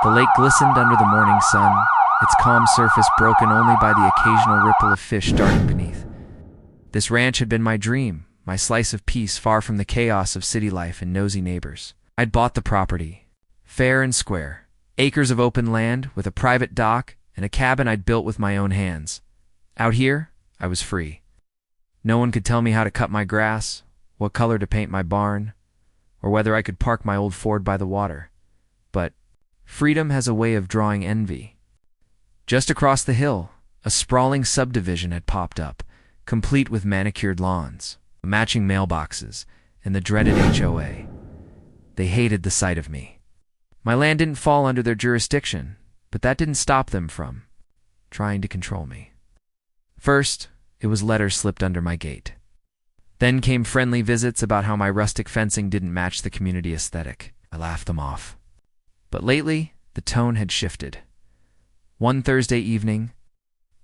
The lake glistened under the morning sun, its calm surface broken only by the occasional ripple of fish darting beneath. This ranch had been my dream, my slice of peace far from the chaos of city life and nosy neighbors. I'd bought the property, fair and square, acres of open land with a private dock and a cabin I'd built with my own hands. Out here, I was free. No one could tell me how to cut my grass, what color to paint my barn, or whether I could park my old Ford by the water. But freedom has a way of drawing envy. Just across the hill, a sprawling subdivision had popped up, complete with manicured lawns, matching mailboxes, and the dreaded HOA. They hated the sight of me. My land didn't fall under their jurisdiction, but that didn't stop them from trying to control me. First, it was letters slipped under my gate. Then came friendly visits about how my rustic fencing didn't match the community aesthetic. I laughed them off. But lately, the tone had shifted. One Thursday evening,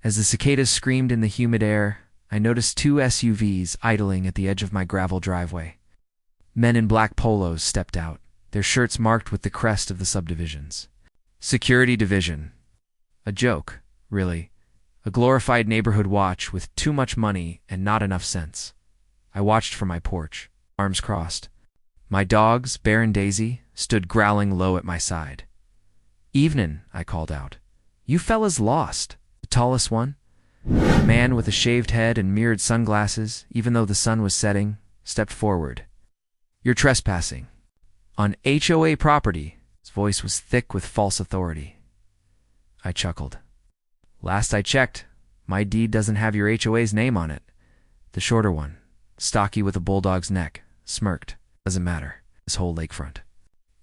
as the cicadas screamed in the humid air, I noticed two SUVs idling at the edge of my gravel driveway. Men in black polos stepped out, their shirts marked with the crest of the subdivisions. Security division. A joke, really. A glorified neighborhood watch with too much money and not enough sense. I watched from my porch, arms crossed. My dogs, Bear and Daisy, stood growling low at my side. "Evenin'," I called out. "You fellas lost." The tallest one, a man with a shaved head and mirrored sunglasses, even though the sun was setting, stepped forward. "You're trespassing. On HOA property." His voice was thick with false authority. I chuckled. "Last I checked, my deed doesn't have your HOA's name on it." The shorter one, stocky with a bulldog's neck, smirked. "Doesn't matter. This whole lakefront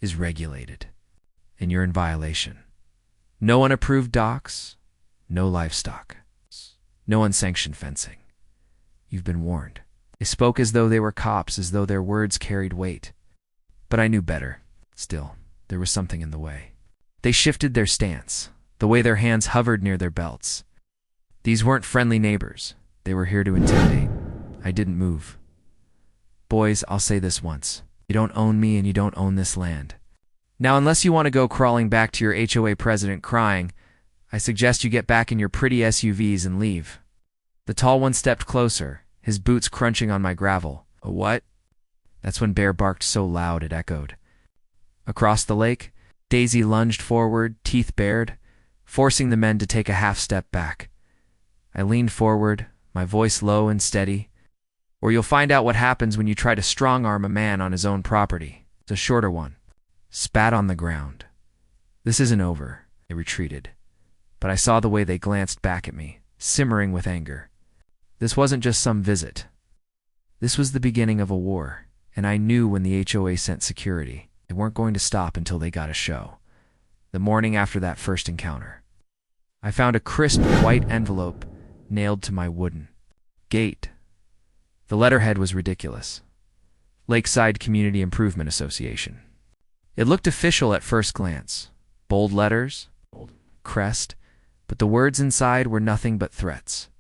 is regulated, and you're in violation. No unapproved docks, no livestock, no unsanctioned fencing. You've been warned." They spoke as though they were cops, as though their words carried weight. But I knew better. Still, there was something in the way. They shifted their stance, the way their hands hovered near their belts. These weren't friendly neighbors. They were here to intimidate. I didn't move. "Boys, I'll say this once. You don't own me and you don't own this land. Now, unless you want to go crawling back to your HOA president crying, I suggest you get back in your pretty SUVs and leave." The tall one stepped closer, his boots crunching on my gravel. "A what?" That's when Bear barked so loud it echoed. Across the lake, Daisy lunged forward, teeth bared, forcing the men to take a half step back. I leaned forward, my voice low and steady. "Or you'll find out what happens when you try to strong-arm a man on his own property." The shorter one spat on the ground. "This isn't over." They retreated. But I saw the way they glanced back at me, simmering with anger. This wasn't just some visit. This was the beginning of a war, and I knew when the HOA sent security, they weren't going to stop until they got a show. The morning after that first encounter, I found a crisp white envelope nailed to my wooden gate. The letterhead was ridiculous. Lakeside Community Improvement Association. It looked official at first glance. Bold letters, crest, but the words inside were nothing but threats.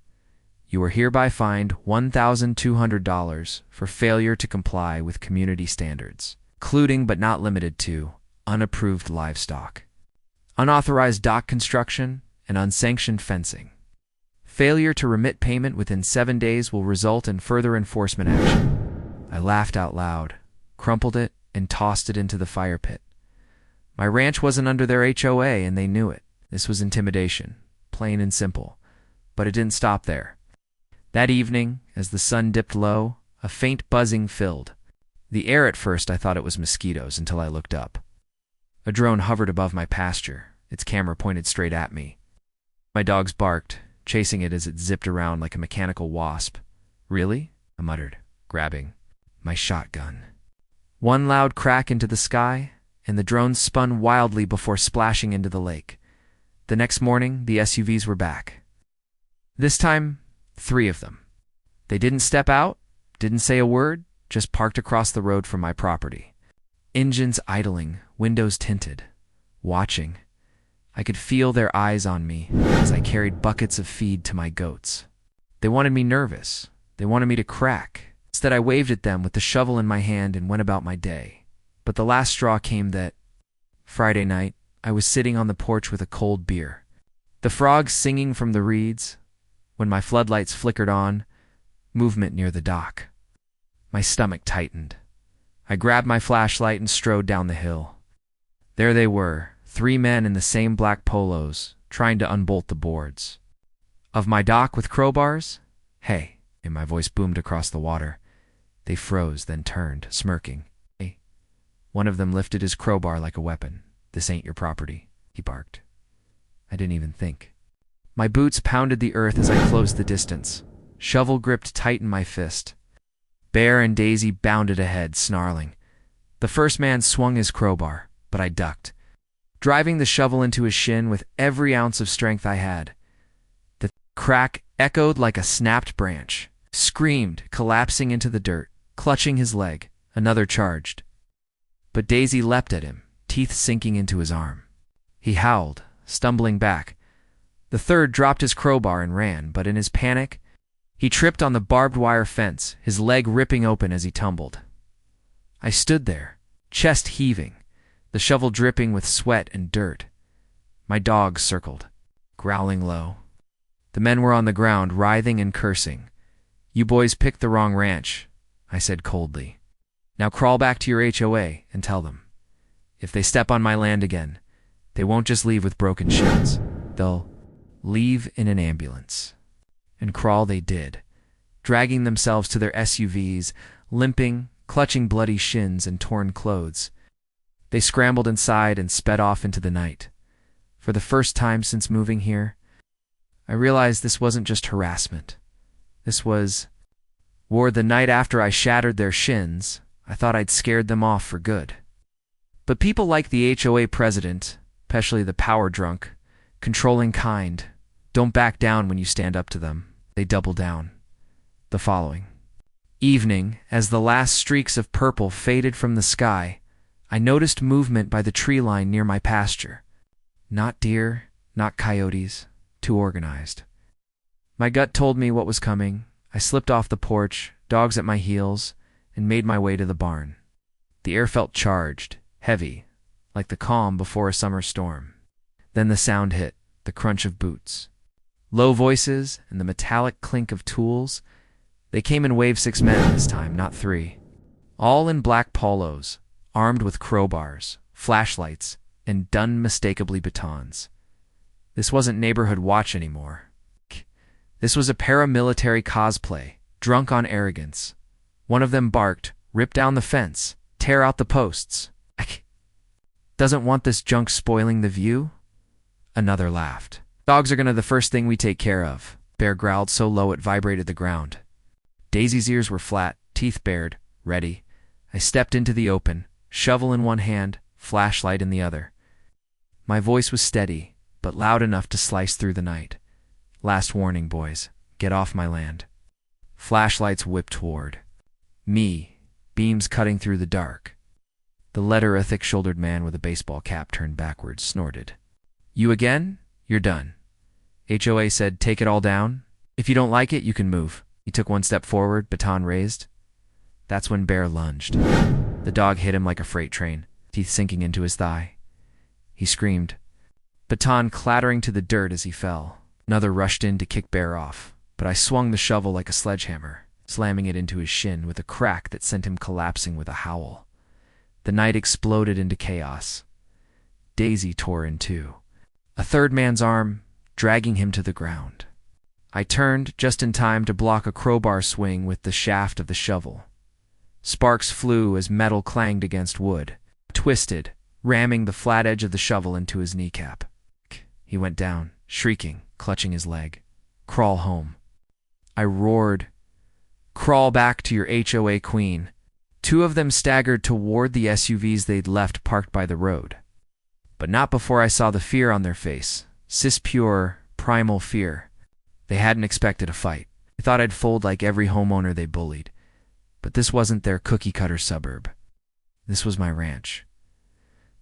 "You are hereby fined $1,200 for failure to comply with community standards, including but not limited to unapproved livestock, unauthorized dock construction, and unsanctioned fencing. Failure to remit payment within 7 days will result in further enforcement action." I laughed out loud, crumpled it, and tossed it into the fire pit. My ranch wasn't under their HOA, and they knew it. This was intimidation, plain and simple. But it didn't stop there. That evening, as the sun dipped low, a faint buzzing filled the air. At first I thought it was mosquitoes until I looked up. A drone hovered above my pasture, its camera pointed straight at me. My dogs barked, chasing it as it zipped around like a mechanical wasp. "Really?" I muttered, grabbing my shotgun. One loud crack into the sky, and the drone spun wildly before splashing into the lake. The next morning, the SUVs were back. This time, 3 of them. They didn't step out, didn't say a word, just parked across the road from my property. Engines idling, windows tinted, watching. I could feel their eyes on me as I carried buckets of feed to my goats. They wanted me nervous. They wanted me to crack. Instead, I waved at them with the shovel in my hand and went about my day. But the last straw came that Friday night, I was sitting on the porch with a cold beer. The frogs singing from the reeds, when my floodlights flickered on, movement near the dock. My stomach tightened. I grabbed my flashlight and strode down the hill. There they were, 3 men in the same black polos, trying to unbolt the boards. Of my dock with crowbars? Hey, and my voice boomed across the water. They froze, then turned, smirking. Hey. One of them lifted his crowbar like a weapon. This ain't your property, he barked. I didn't even think. My boots pounded the earth as I closed the distance. Shovel gripped tight in my fist. Bear and Daisy bounded ahead, snarling. The first man swung his crowbar, but I ducked, driving the shovel into his shin with every ounce of strength I had. The crack echoed like a snapped branch. Screamed, collapsing into the dirt, clutching his leg. Another charged. But Daisy leapt at him, teeth sinking into his arm. He howled, stumbling back. The third dropped his crowbar and ran, but in his panic, he tripped on the barbed wire fence, his leg ripping open as he tumbled. I stood there, chest heaving, the shovel dripping with sweat and dirt. My dog circled, growling low. The men were on the ground, writhing and cursing. You boys picked the wrong ranch, I said coldly. Now crawl back to your HOA and tell them. If they step on my land again, they won't just leave with broken shins. They'll leave in an ambulance. And crawl they did, dragging themselves to their SUVs, limping, clutching bloody shins and torn clothes. They scrambled inside and sped off into the night. For the first time since moving here, I realized this wasn't just harassment. This was war. The night after I shattered their shins, I thought I'd scared them off for good. But people like the HOA president, especially the power drunk, controlling kind, don't back down when you stand up to them. They double down. The following evening, as the last streaks of purple faded from the sky, I noticed movement by the tree line near my pasture. Not deer, not coyotes, too organized. My gut told me what was coming. I slipped off the porch, dogs at my heels, and made my way to the barn. The air felt charged, heavy, like the calm before a summer storm. Then the sound hit, the crunch of boots. Low voices and the metallic clink of tools. They came in wave 6 men this time, not 3. All in black polos, armed with crowbars, flashlights, and unmistakably batons. This wasn't neighborhood watch anymore. This was a paramilitary cosplay, drunk on arrogance. One of them barked, rip down the fence, tear out the posts. Doesn't want this junk spoiling the view? Another laughed. Dogs are gonna the first thing we take care of. Bear growled so low it vibrated the ground. Daisy's ears were flat, teeth bared, ready. I stepped into the open, shovel in one hand, flashlight in the other. My voice was steady, but loud enough to slice through the night. Last warning, boys. Get off my land. Flashlights whipped toward me, beams cutting through the dark. The letter, a thick-shouldered man with a baseball cap turned backwards, snorted. You again? You're done. HOA said, take it all down. If you don't like it, you can move. He took one step forward, baton raised. That's when Bear lunged. The dog hit him like a freight train, teeth sinking into his thigh. He screamed, baton clattering to the dirt as he fell. Another rushed in to kick Bear off, but I swung the shovel like a sledgehammer, slamming it into his shin with a crack that sent him collapsing with a howl. The night exploded into chaos. Daisy tore in two, a third man's arm dragging him to the ground. I turned just in time to block a crowbar swing with the shaft of the shovel. Sparks flew as metal clanged against wood, twisted, ramming the flat edge of the shovel into his kneecap. He went down, shrieking, clutching his leg. Crawl home. I roared. Crawl back to your HOA queen. 2 of them staggered toward the SUVs they'd left parked by the road. But not before I saw the fear on their face. Cis-pure, primal fear. They hadn't expected a fight. They thought I'd fold like every homeowner they bullied. But this wasn't their cookie-cutter suburb. This was my ranch.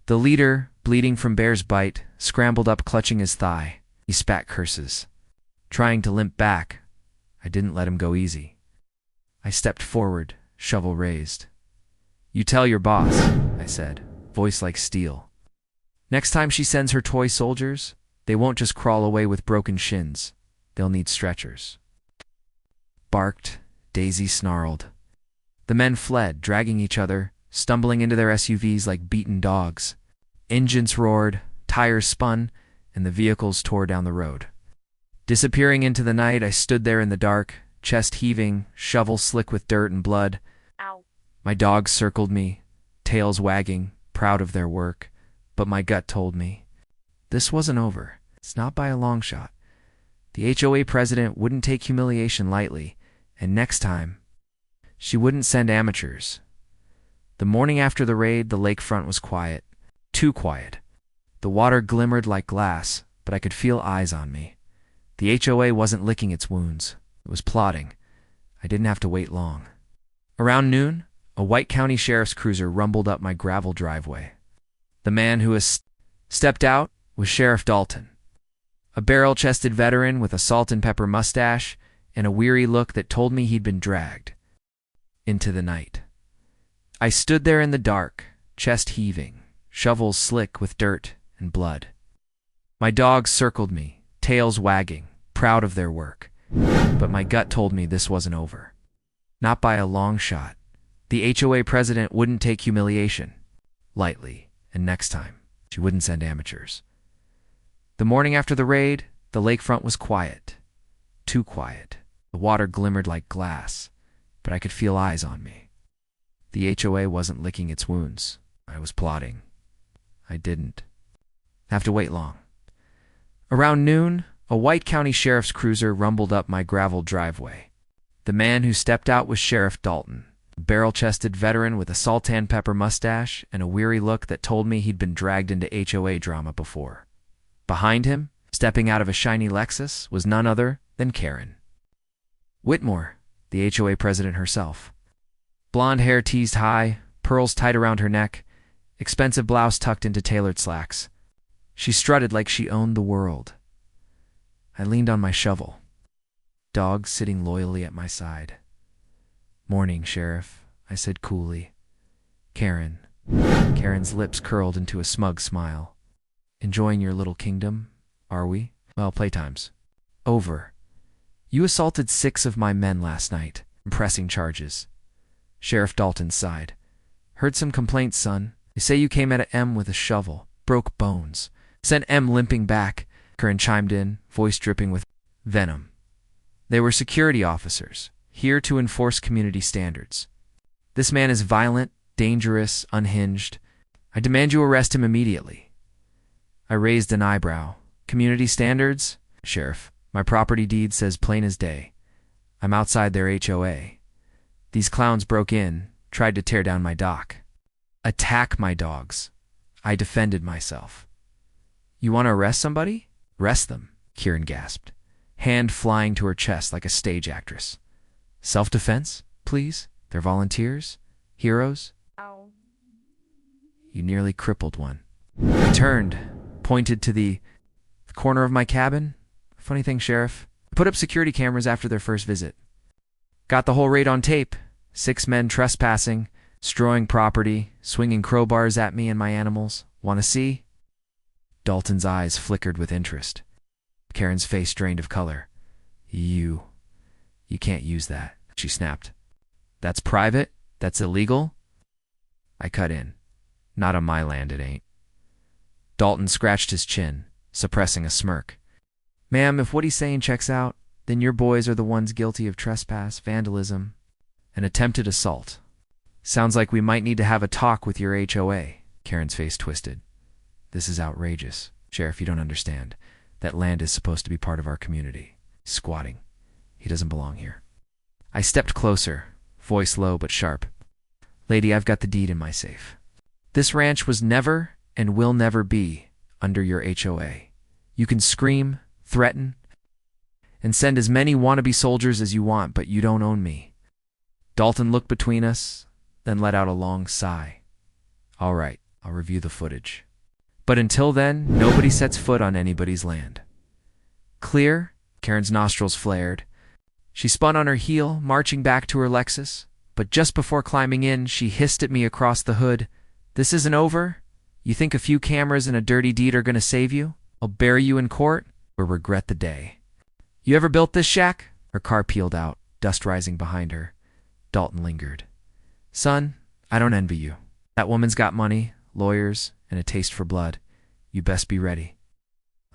The leader, bleeding from Bear's bite, scrambled up clutching his thigh. He spat curses. Trying to limp back, I didn't let him go easy. I stepped forward, shovel raised. You tell your boss, I said, voice like steel. Next time she sends her toy soldiers, they won't just crawl away with broken shins. They'll need stretchers. Barked, Daisy snarled. The men fled, dragging each other, stumbling into their SUVs like beaten dogs. Engines roared, tires spun, and the vehicles tore down the road. Disappearing into the night, I stood there in the dark, chest heaving, shovel slick with dirt and blood. Ow. My dogs circled me, tails wagging, proud of their work, but my gut told me, this wasn't over. It's not by a long shot. The HOA president wouldn't take humiliation lightly, and next time, she wouldn't send amateurs. The morning after the raid, the lakefront was quiet. Too quiet. The water glimmered like glass, but I could feel eyes on me. The HOA wasn't licking its wounds. It was plotting. I didn't have to wait long. Around noon, a White County Sheriff's cruiser rumbled up my gravel driveway. The man who stepped out was Sheriff Dalton, a barrel-chested veteran with a salt and pepper mustache and a weary look that told me he'd been dragged into the night. I stood there in the dark, chest heaving, shovels slick with dirt and blood. My dogs circled me, tails wagging, proud of their work, but my gut told me this wasn't over. Not by a long shot. The HOA president wouldn't take humiliation lightly, and next time, she wouldn't send amateurs. The morning after the raid, the lakefront was quiet. Too quiet. The water glimmered like glass, but I could feel eyes on me. The HOA wasn't licking its wounds. I was plotting. I didn't have to wait long. Around noon, a White County Sheriff's cruiser rumbled up my gravel driveway. The man who stepped out was Sheriff Dalton, a barrel-chested veteran with a salt and pepper mustache and a weary look that told me he'd been dragged into HOA drama before. Behind him, stepping out of a shiny Lexus, was none other than Karen Whitmore, the HOA president herself. Blonde hair teased high, pearls tied around her neck, expensive blouse tucked into tailored slacks. She strutted like she owned the world. I leaned on my shovel, dogs sitting loyally at my side. "Morning, Sheriff," I said coolly. "Karen." Karen's lips curled into a smug smile. "Enjoying your little kingdom, are we? Well, playtime's over. You assaulted 6 of my men last night, pressing charges." Sheriff Dalton sighed. "Heard some complaints, son. They say you came at M with a shovel, broke bones, sent M limping back." Karen chimed in, voice dripping with venom. "They were security officers, here to enforce community standards. This man is violent, dangerous, unhinged. I demand you arrest him immediately." I raised an eyebrow. "Community standards? Sheriff, my property deed says plain as day. I'm outside their HOA. These clowns broke in, tried to tear down my dock. Attack my dogs. I defended myself." "You want to arrest somebody? Arrest them," Karen gasped, hand flying to her chest like a stage actress. "Self-defense, please? They're volunteers? Heroes?" Ow. "You nearly crippled one." I turned, pointed to the corner of my cabin. "Funny thing, Sheriff, I put up security cameras after their first visit. Got the whole raid on tape. 6 men trespassing, destroying property, swinging crowbars at me and my animals. Want to see?" Dalton's eyes flickered with interest. Karen's face drained of color. You can't use that," she snapped. "That's private? That's illegal?" I cut in. "Not on my land, it ain't." Dalton scratched his chin, suppressing a smirk. "Ma'am, if what he's saying checks out, then your boys are the ones guilty of trespass, vandalism, and attempted assault. Sounds like we might need to have a talk with your HOA." Karen's face twisted. "This is outrageous. Sheriff, you don't understand. That land is supposed to be part of our community. Squatting. He doesn't belong here." I stepped closer, voice low but sharp. "Lady, I've got the deed in my safe. This ranch was never and will never be under your HOA. You can scream, threaten, and send as many wannabe soldiers as you want, but you don't own me." Dalton looked between us, then let out a long sigh. "All right, I'll review the footage. But until then, nobody sets foot on anybody's land." "Clear?" Karen's nostrils flared. She spun on her heel, marching back to her Lexus, but just before climbing in, she hissed at me across the hood, "This isn't over? You think a few cameras and a dirty deed are going to save you? I'll bury you in court or regret the day. You ever built this shack? Her car peeled out, dust rising behind her. Dalton lingered. Son, I don't envy you. That woman's got money, lawyers, and a taste for blood. You best be ready.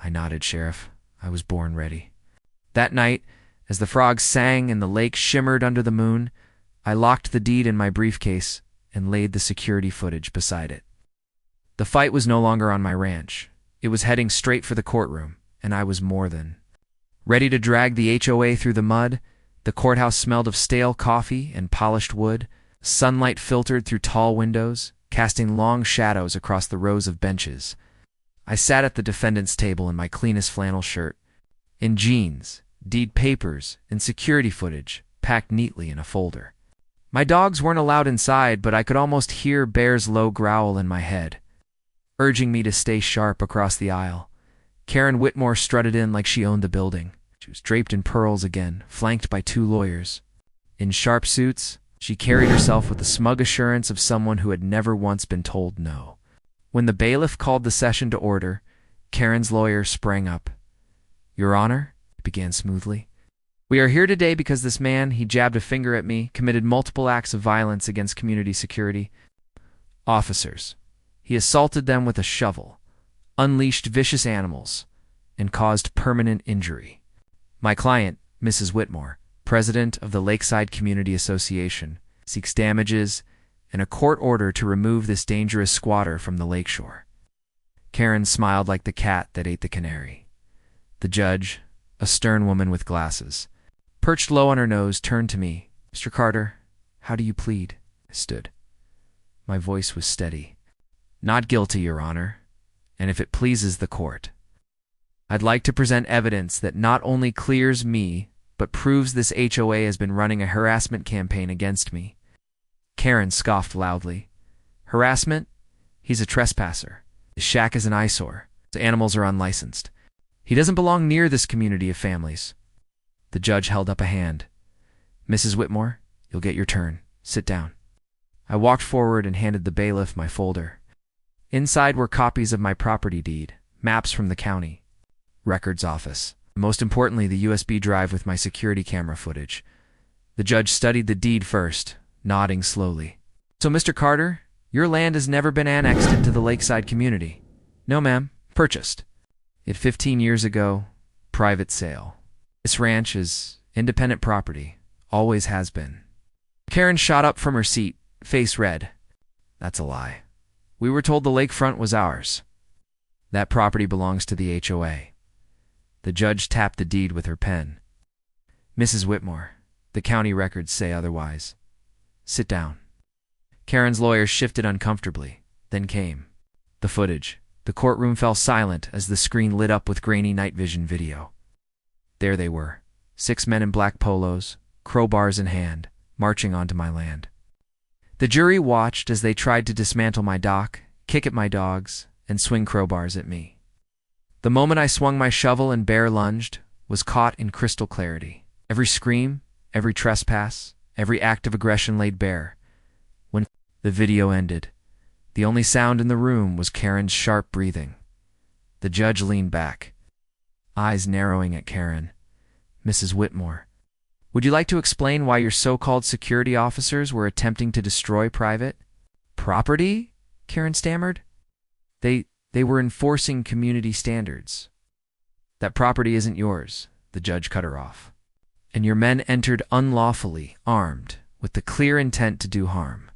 I nodded, Sheriff. I was born ready. That night, as the frogs sang and the lake shimmered under the moon, I locked the deed in my briefcase and laid the security footage beside it. The fight was no longer on my ranch. It was heading straight for the courtroom, and I was more than ready to drag the HOA through the mud. The courthouse smelled of stale coffee and polished wood. Sunlight filtered through tall windows, casting long shadows across the rows of benches. I sat at the defendant's table in my cleanest flannel shirt, in jeans, deed papers, and security footage packed neatly in a folder. My dogs weren't allowed inside, but I could almost hear Bear's low growl in my head, urging me to stay sharp across the aisle. Karen Whitmore strutted in like she owned the building. She was draped in pearls again, flanked by 2 lawyers. In sharp suits, she carried herself with the smug assurance of someone who had never once been told no. When the bailiff called the session to order, Karen's lawyer sprang up. Your Honor, he began smoothly. We are here today because this man, he jabbed a finger at me, committed multiple acts of violence against community security officers. He assaulted them with a shovel, unleashed vicious animals, and caused permanent injury. My client, Mrs. Whitmore, president of the Lakeside Community Association, seeks damages and a court order to remove this dangerous squatter from the lakeshore. Karen smiled like the cat that ate the canary. The judge, a stern woman with glasses, perched low on her nose, turned to me. Mr. Carter, how do you plead? I stood. My voice was steady. Not guilty, Your Honor, and if it pleases the court, I'd like to present evidence that not only clears me, but proves this HOA has been running a harassment campaign against me. Karen scoffed loudly. Harassment? He's a trespasser. His shack is an eyesore. His animals are unlicensed. He doesn't belong near this community of families. The judge held up a hand. Mrs. Whitmore, you'll get your turn. Sit down. I walked forward and handed the bailiff my folder. Inside were copies of my property deed, maps from the county, records office, most importantly the USB drive with my security camera footage. The judge studied the deed first, nodding slowly. So, Mr. Carter, your land has never been annexed into the Lakeside community. No, ma'am. Purchased. It 15 years ago, private sale. This ranch is independent property, always has been. Karen shot up from her seat, face red. That's a lie. We were told the lakefront was ours. That property belongs to the HOA. The judge tapped the deed with her pen. Mrs. Whitmore, the county records say otherwise. Sit down. Karen's lawyer shifted uncomfortably, then came. The footage. The courtroom fell silent as the screen lit up with grainy night vision video. There they were, 6 men in black polos, crowbars in hand, marching onto my land. The jury watched as they tried to dismantle my dock, kick at my dogs, and swing crowbars at me. The moment I swung my shovel and Bear lunged was caught in crystal clarity. Every scream, every trespass, every act of aggression laid bare. When the video ended, the only sound in the room was Karen's sharp breathing. The judge leaned back, eyes narrowing at Karen. Mrs. Whitmore, would you like to explain why your so-called security officers were attempting to destroy private property? Karen stammered. They were enforcing community standards. That property isn't yours, the judge cut her off. And your men entered unlawfully, armed, with the clear intent to do harm.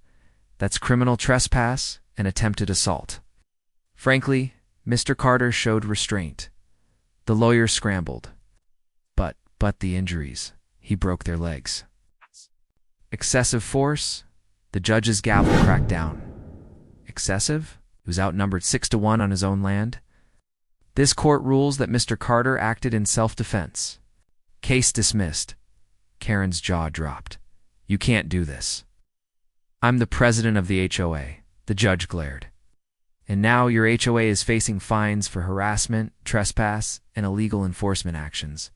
That's criminal trespass and attempted assault. Frankly, Mr. Carter showed restraint. The lawyer scrambled. But the injuries. He broke their legs. Excessive force? The judge's gavel cracked down. Excessive? He was outnumbered 6-1 on his own land. This court rules that Mr. Carter acted in self-defense. Case dismissed. Karen's jaw dropped. You can't do this. I'm the president of the HOA, the judge glared. And now your HOA is facing fines for harassment, trespass, and illegal enforcement actions.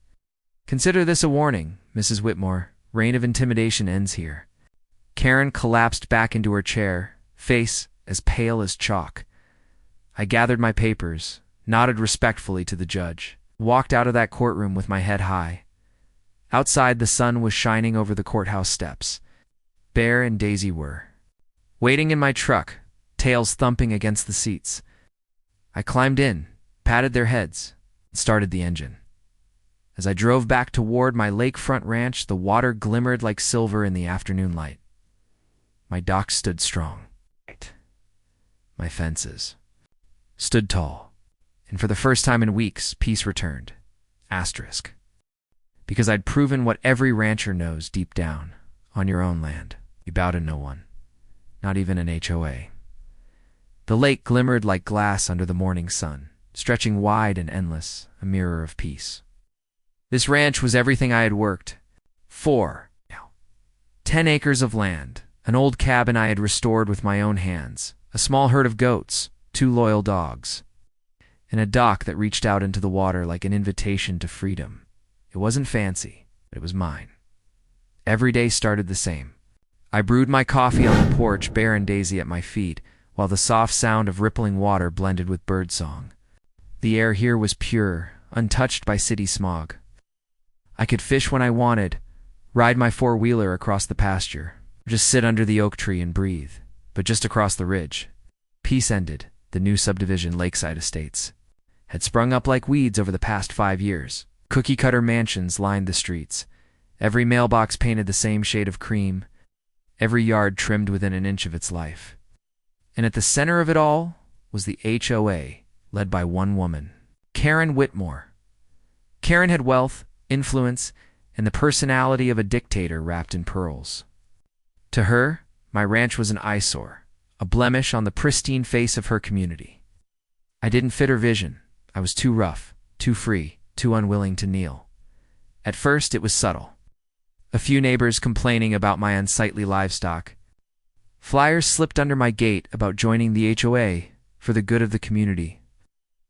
Consider this a warning, Mrs. Whitmore. Reign of intimidation ends here. Karen collapsed back into her chair, face as pale as chalk. I gathered my papers, nodded respectfully to the judge, walked out of that courtroom with my head high. Outside, the sun was shining over the courthouse steps. Bear and Daisy were waiting in my truck, tails thumping against the seats. I climbed in, patted their heads, and started the engine. As I drove back toward my lakefront ranch, the water glimmered like silver in the afternoon light. My docks stood strong. My fences stood tall. And for the first time in weeks, peace returned. Asterisk. Because I'd proven what every rancher knows deep down. On your own land, you bow to no one. Not even an HOA. The lake glimmered like glass under the morning sun, stretching wide and endless, a mirror of peace. This ranch was everything I had worked for. 10 acres of land, an old cabin I had restored with my own hands, a small herd of goats, 2 loyal dogs, and a dock that reached out into the water like an invitation to freedom. It wasn't fancy, but it was mine. Every day started the same. I brewed my coffee on the porch, Bear and Daisy at my feet, while the soft sound of rippling water blended with birdsong. The air here was pure, untouched by city smog. I could fish when I wanted, ride my 4-wheeler across the pasture, or just sit under the oak tree and breathe. But just across the ridge, peace ended. The new subdivision, Lakeside Estates, had sprung up like weeds over the past 5 years. Cookie-cutter mansions lined the streets, every mailbox painted the same shade of cream, every yard trimmed within an inch of its life. And at the center of it all was the HOA, led by one woman, Karen Whitmore. Karen had wealth, influence, and the personality of a dictator wrapped in pearls. To her, my ranch was an eyesore, a blemish on the pristine face of her community. I didn't fit her vision. I was too rough, too free, too unwilling to kneel. At first, it was subtle. A few neighbors complaining about my unsightly livestock. Flyers slipped under my gate about joining the HOA for the good of the community.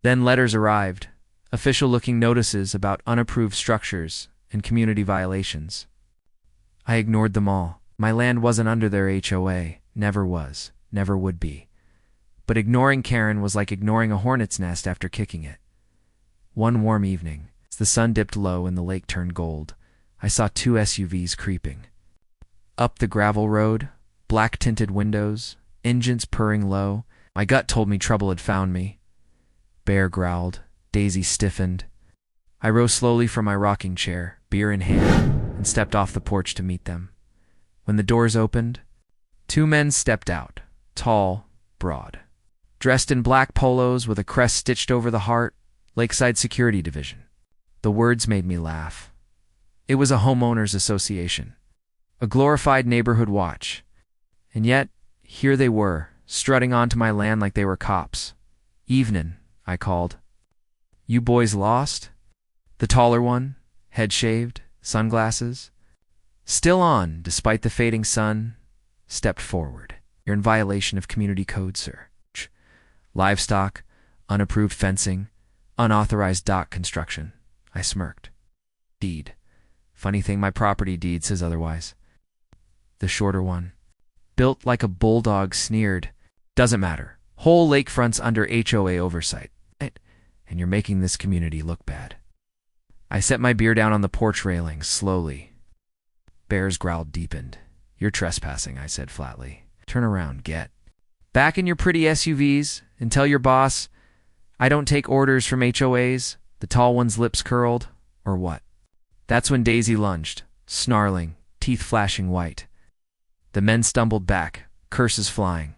Then letters arrived, official-looking notices about unapproved structures and community violations. I ignored them all. My land wasn't under their HOA, never was, never would be. But ignoring Karen was like ignoring a hornet's nest after kicking it. One warm evening, as the sun dipped low and the lake turned gold, I saw 2 SUVs creeping. Up the gravel road, black-tinted windows, engines purring low. My gut told me trouble had found me. Bear growled, Daisy stiffened. I rose slowly from my rocking chair, beer in hand, and stepped off the porch to meet them. When the doors opened, 2 men stepped out, tall, broad. Dressed in black polos with a crest stitched over the heart, Lakeside Security Division. The words made me laugh. It was a homeowners association, a glorified neighborhood watch. And yet, here they were, strutting onto my land like they were cops. "Evenin'," I called. "You boys lost?" The taller one, head shaved, sunglasses, still on despite the fading sun, stepped forward. "You're in violation of community code, sir. Livestock, unapproved fencing, unauthorized dock construction." I smirked. "Deed. Funny thing, my property deed says otherwise." The shorter one, built like a bulldog, sneered. "Doesn't matter. Whole lakefront's under HOA oversight. And you're making this community look bad." I set my beer down on the porch railing, slowly. Bear's growl deepened. "You're trespassing," I said flatly. "Turn around, get back in your pretty SUVs and tell your boss I don't take orders from HOAs." The tall one's lips curled. "Or what?" That's when Daisy lunged, snarling, teeth flashing white. The men stumbled back, curses flying.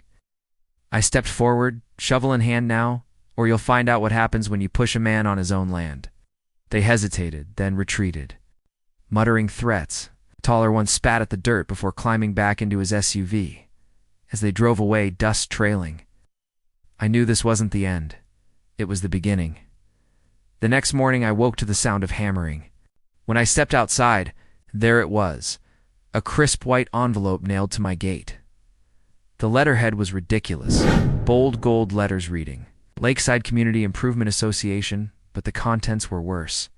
I stepped forward, shovel in hand now, or you'll find out what happens when you push a man on his own land. They hesitated, then retreated. Muttering threats, the taller one spat at the dirt before climbing back into his SUV. As they drove away, dust trailing. I knew this wasn't the end. It was the beginning. The next morning I woke to the sound of hammering. When I stepped outside, there it was, a crisp white envelope nailed to my gate. The letterhead was ridiculous, bold gold letters reading, "Lakeside Community Improvement Association," but the contents were worse.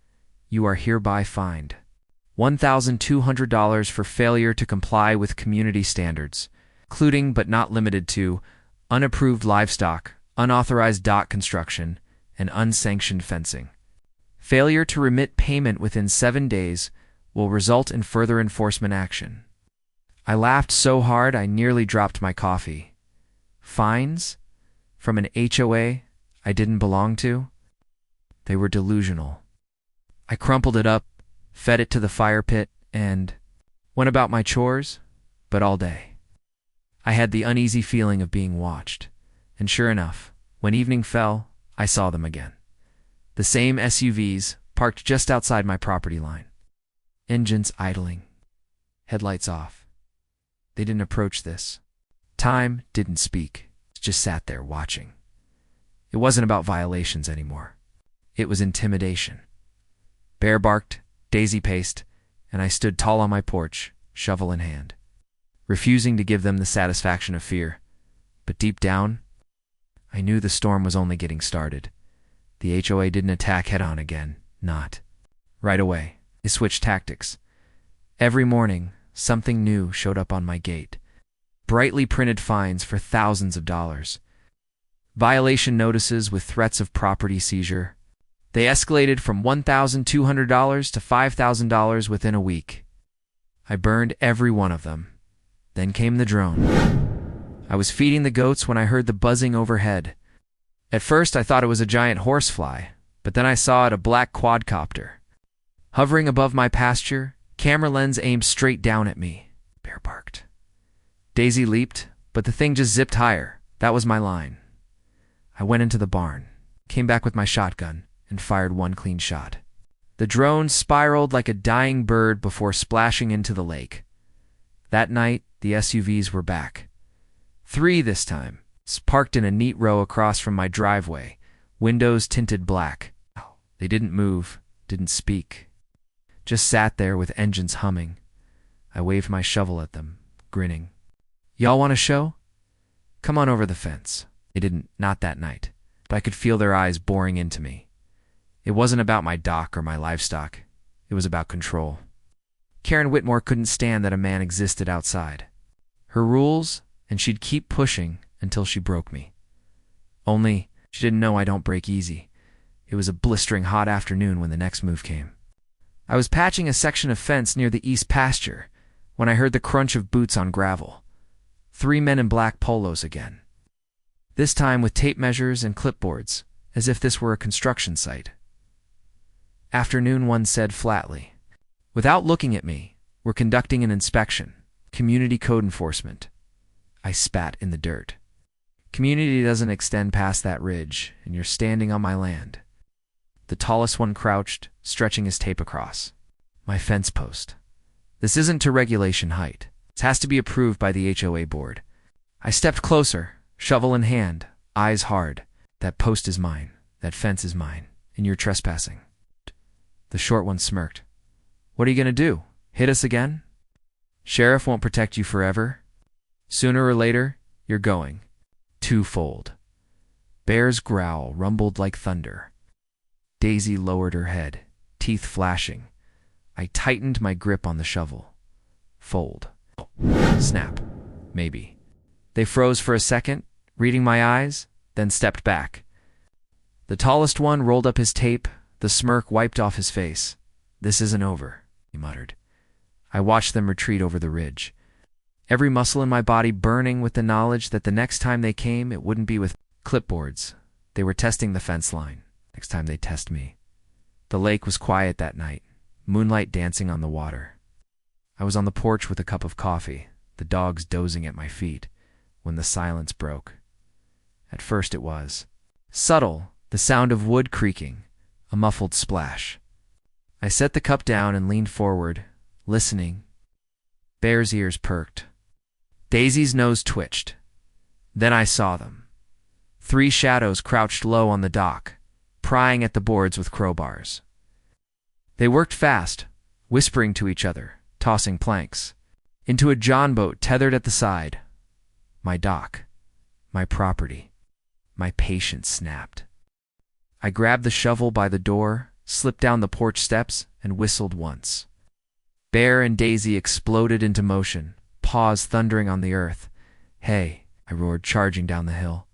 "You are hereby fined $1,200 for failure to comply with community standards, including but not limited to unapproved livestock, unauthorized dock construction, and unsanctioned fencing. Failure to remit payment within 7 days will result in further enforcement action. I laughed so hard I nearly dropped my coffee. Fines? From an HOA I didn't belong to? They were delusional. I crumpled it up, fed it to the fire pit, and went about my chores, but all day. I had the uneasy feeling of being watched, and sure enough, when evening fell, I saw them again. The same SUVs parked just outside my property line. Engines idling, headlights off. They didn't approach this. Time didn't speak, just sat there watching. It wasn't about violations anymore. It was intimidation. Bear barked, Daisy paced, and I stood tall on my porch, shovel in hand, refusing to give them the satisfaction of fear. But deep down, I knew the storm was only getting started. The HOA didn't attack head-on again, not. Right away, they switched tactics. Every morning, something new showed up on my gate. Brightly printed fines for thousands of dollars. Violation notices with threats of property seizure. They escalated from $1,200 to $5,000 within a week. I burned every one of them. Then came the drone. I was feeding the goats when I heard the buzzing overhead. At first I thought it was a giant horsefly, but then I saw it a black quadcopter. Hovering above my pasture, camera lens aimed straight down at me. Bear barked. Daisy leaped, but the thing just zipped higher. That was my line. I went into the barn, came back with my shotgun, and fired one clean shot. The drone spiraled like a dying bird before splashing into the lake. That night, the SUVs were back. 3 this time, parked in a neat row across from my driveway, windows tinted black. They didn't move, didn't speak. Just sat there with engines humming. I waved my shovel at them, grinning. Y'all want a show? Come on over the fence. They didn't, not that night, but I could feel their eyes boring into me. It wasn't about my dock or my livestock. It was about control. Karen Whitmore couldn't stand that a man existed outside. Her rules, and she'd keep pushing until she broke me. Only, she didn't know I don't break easy. It was a blistering hot afternoon when the next move came. I was patching a section of fence near the east pasture when I heard the crunch of boots on gravel. 3 men in black polos again. This time with tape measures and clipboards, as if this were a construction site. Afternoon one said flatly, without looking at me, we're conducting an inspection. Community code enforcement. I spat in the dirt. Community doesn't extend past that ridge, and you're standing on my land. The tallest one crouched, stretching his tape across. My fence post. This isn't to regulation height. This has to be approved by the HOA board. I stepped closer, shovel in hand, eyes hard. That post is mine. That fence is mine, and you're trespassing. The short one smirked. What are you going to do? Hit us again? Sheriff won't protect you forever. Sooner or later, you're going. Twofold. Bear's growl rumbled like thunder. Daisy lowered her head, teeth flashing. I tightened my grip on the shovel. Fold. Snap. Maybe. They froze for a second, reading my eyes, then stepped back. The tallest one rolled up his tape, the smirk wiped off his face. This isn't over, he muttered. I watched them retreat over the ridge. Every muscle in my body burning with the knowledge that the next time they came, it wouldn't be with clipboards. They were testing the fence line. Next time they'd test me. The lake was quiet that night, moonlight dancing on the water. I was on the porch with a cup of coffee, the dogs dozing at my feet, when the silence broke. At first it was subtle, the sound of wood creaking, a muffled splash. I set the cup down and leaned forward, listening. Bear's ears perked. Daisy's nose twitched. Then I saw them. 3 shadows crouched low on the dock, prying at the boards with crowbars. They worked fast, whispering to each other, tossing planks. Into a john boat tethered at the side. My dock. My property. My patience snapped. I grabbed the shovel by the door, slipped down the porch steps, and whistled once. Bear and Daisy exploded into motion, paws thundering on the earth. Hey, I roared, charging down the hill.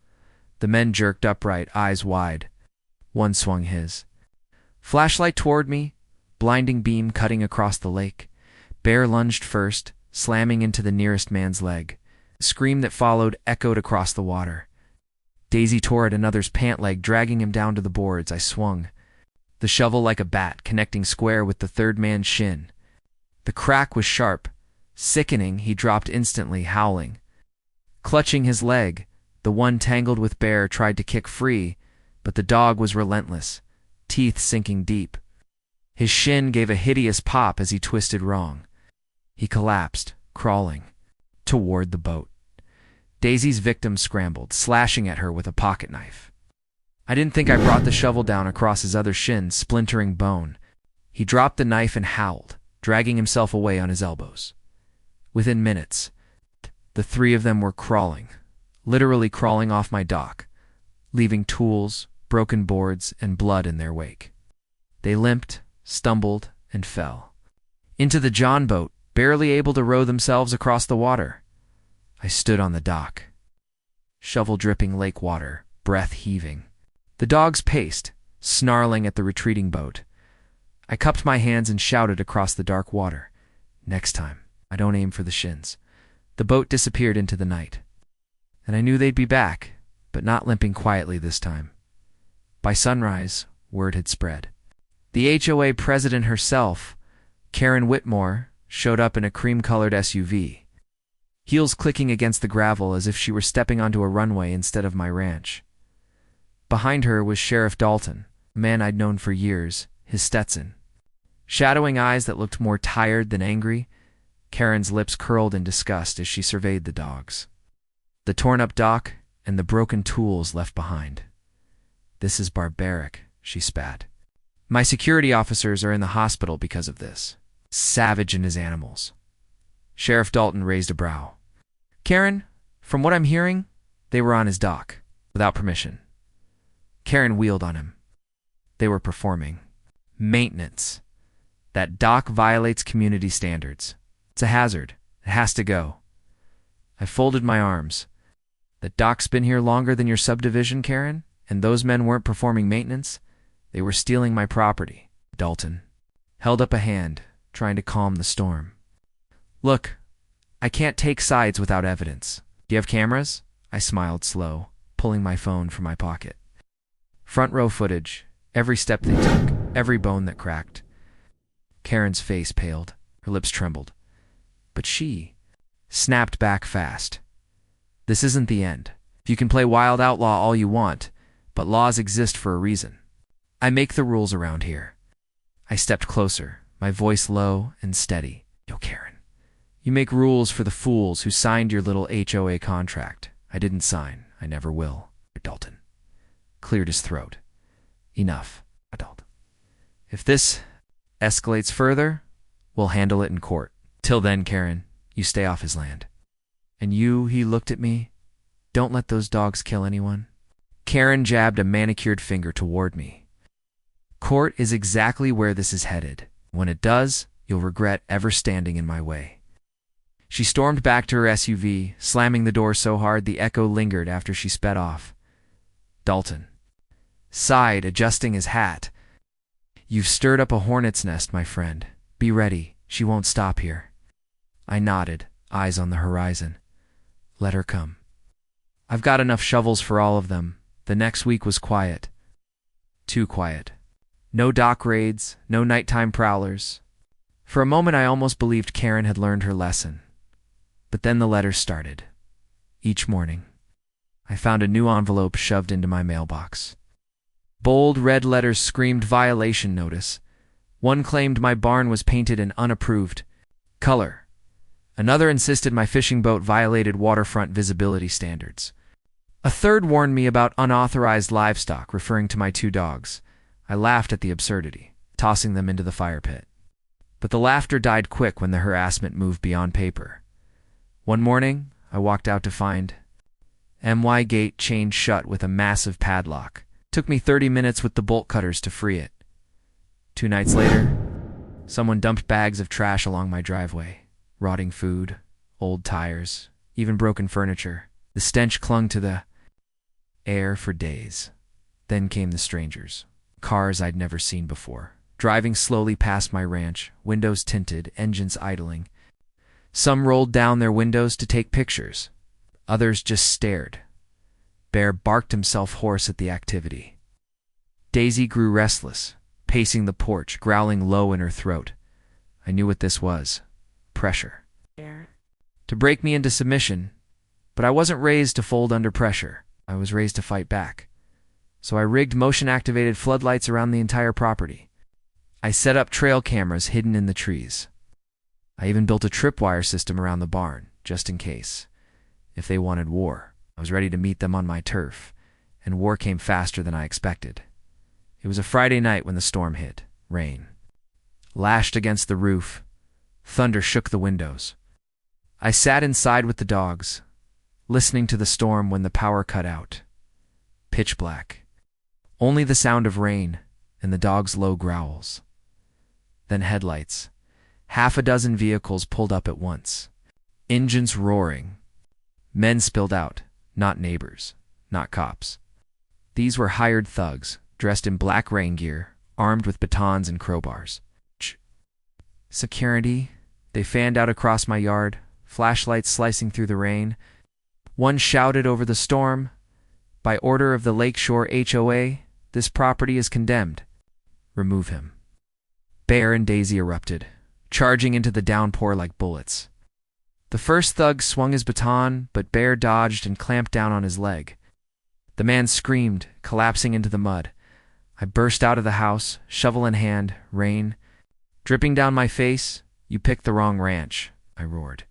The The men jerked upright, eyes wide. One swung his flashlight toward me, blinding beam cutting across the lake. Bear lunged first, slamming into the nearest man's leg. The scream that followed echoed across the water. Daisy tore at another's pant leg, dragging him down to the boards. I swung the shovel like a bat, connecting square with the third man's shin. The crack was sharp, sickening. He dropped instantly, howling. Clutching his leg, the one tangled with Bear tried to kick free, but the dog was relentless, teeth sinking deep. His shin gave a hideous pop as he twisted wrong. He collapsed, crawling toward the boat. Daisy's victim scrambled, slashing at her with a pocket knife. I didn't think I brought the shovel down across his other shin, splintering bone. He dropped the knife and howled, dragging himself away on his elbows. Within minutes, the three of them were crawling, literally crawling off my dock, leaving tools, broken boards, and blood in their wake. They limped, stumbled, and fell into the John boat, barely able to row themselves across the water. I stood on the dock, shovel-dripping lake water, breath heaving. The dogs paced, snarling at the retreating boat. I cupped my hands and shouted across the dark water, "Next time, I don't aim for the shins." The boat disappeared into the night, and I knew they'd be back, but not limping quietly this time. By sunrise, word had spread. The HOA president herself, Karen Whitmore, showed up in a cream-colored SUV, heels clicking against the gravel as if she were stepping onto a runway instead of my ranch. Behind her was Sheriff Dalton, a man I'd known for years, his Stetson. Shadowing eyes that looked more tired than angry, Karen's lips curled in disgust as she surveyed the dogs, the torn-up dock, and the broken tools left behind. "This is barbaric," she spat. "My security officers are in the hospital because of this. Savage and his animals." Sheriff Dalton raised a brow. "Karen, from what I'm hearing, they were on his dock, without permission." Karen wheeled on him. "They were performing maintenance. That dock violates community standards. It's a hazard. It has to go." I folded my arms. "The dock's been here longer than your subdivision, Karen, and those men weren't performing maintenance. They were stealing my property." Dalton held up a hand, trying to calm the storm. "Look, I can't take sides without evidence. Do you have cameras?" I smiled slow, pulling my phone from my pocket. Front row footage, every step they took, every bone that cracked. Karen's face paled, her lips trembled. But she snapped back fast. "This isn't the end. You can play wild outlaw all you want, but laws exist for a reason. I make the rules around here." I stepped closer, my voice low and steady. "Yo, Karen, you make rules for the fools who signed your little HOA contract. I didn't sign. I never will." Dalton cleared his throat. "Enough, adult. If this escalates further, we'll handle it in court. Till then, Karen, you stay off his land. And you," he looked at me, "don't let those dogs kill anyone." Karen jabbed a manicured finger toward me. "Court is exactly where this is headed. When it does, you'll regret ever standing in my way." She stormed back to her SUV, slamming the door so hard the echo lingered after she sped off. Dalton sighed, adjusting his hat. "You've stirred up a hornet's nest, my friend. Be ready. She won't stop here." I nodded, eyes on the horizon. Let her come. I've got enough shovels for all of them. The next week was quiet. Too quiet. No dock raids, no nighttime prowlers. For a moment I almost believed Karen had learned her lesson. But then the letters started. Each morning, I found a new envelope shoved into my mailbox. Bold red letters screamed violation notice. One claimed my barn was painted an unapproved color. Another insisted my fishing boat violated waterfront visibility standards. A third warned me about unauthorized livestock, referring to my two dogs. I laughed at the absurdity, tossing them into the fire pit. But the laughter died quick when the harassment moved beyond paper. One morning, I walked out to find MY gate chained shut with a massive padlock. Took me 30 minutes with the bolt cutters to free it. 2 nights later, someone dumped bags of trash along my driveway. Rotting food, old tires, even broken furniture. The stench clung to the air for days. Then came the strangers. Cars I'd never seen before, driving slowly past my ranch, windows tinted, engines idling. Some rolled down their windows to take pictures. Others just stared. Bear barked himself hoarse at the activity. Daisy grew restless, pacing the porch, growling low in her throat. I knew what this was. Pressure. To break me into submission, but I wasn't raised to fold under pressure. I was raised to fight back. So I rigged motion-activated floodlights around the entire property. I set up trail cameras hidden in the trees. I even built a tripwire system around the barn, just in case. If they wanted war, I was ready to meet them on my turf, and war came faster than I expected. It was a Friday night when the storm hit. Rain lashed against the roof. Thunder shook the windows. I sat inside with the dogs, listening to the storm when the power cut out. Pitch black. Only the sound of rain and the dogs' low growls. Then headlights. Half a dozen vehicles pulled up at once. Engines roaring. Men spilled out, not neighbors, not cops. These were hired thugs, dressed in black rain gear, armed with batons and crowbars. Security. They fanned out across my yard, flashlights slicing through the rain. One shouted over the storm, "By order of the Lakeshore HOA, this property is condemned. Remove him." Bear and Daisy erupted, charging into the downpour like bullets. The first thug swung his baton, but Bear dodged and clamped down on his leg. The man screamed, collapsing into the mud. I burst out of the house, shovel in hand, rain dripping down my face. "You picked the wrong ranch," I roared.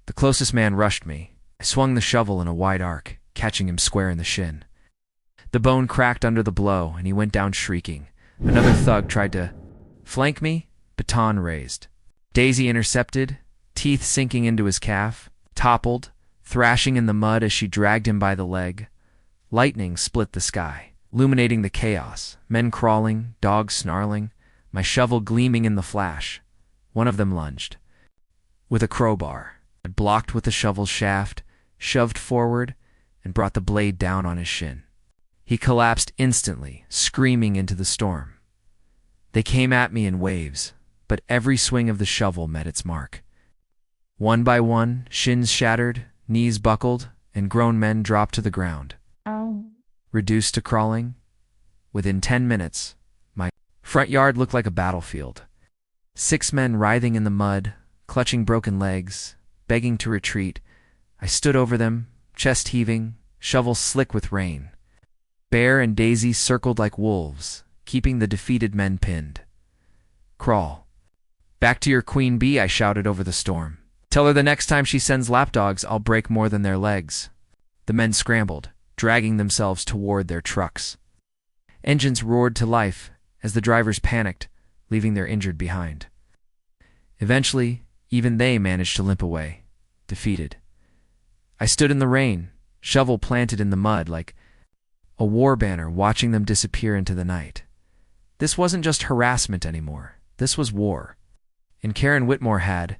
The closest man rushed me. I swung the shovel in a wide arc, catching him square in the shin. The bone cracked under the blow, and he went down shrieking. Another thug tried to flank me, baton raised. Daisy intercepted, teeth sinking into his calf, toppled, thrashing in the mud as she dragged him by the leg. Lightning split the sky, illuminating the chaos, men crawling, dogs snarling, my shovel gleaming in the flash. One of them lunged. With a crowbar, I blocked with the shovel's shaft, shoved forward, and brought the blade down on his shin. He collapsed instantly, screaming into the storm. They came at me in waves, but every swing of the shovel met its mark. One by one, shins shattered, knees buckled, and grown men dropped to the ground. Reduced to crawling, within 10 minutes, my front yard looked like a battlefield. 6 men writhing in the mud, clutching broken legs, begging to retreat. I stood over them, chest heaving, shovel slick with rain. Bear and Daisy circled like wolves, keeping the defeated men pinned. "Crawl. Back to your queen bee," I shouted over the storm. "Tell her the next time she sends lapdogs, I'll break more than their legs." The men scrambled, dragging themselves toward their trucks. Engines roared to life as the drivers panicked, leaving their injured behind. Eventually, even they managed to limp away, defeated. I stood in the rain, shovel planted in the mud like a war banner, watching them disappear into the night. This wasn't just harassment anymore. This was war. And Karen Whitmore had,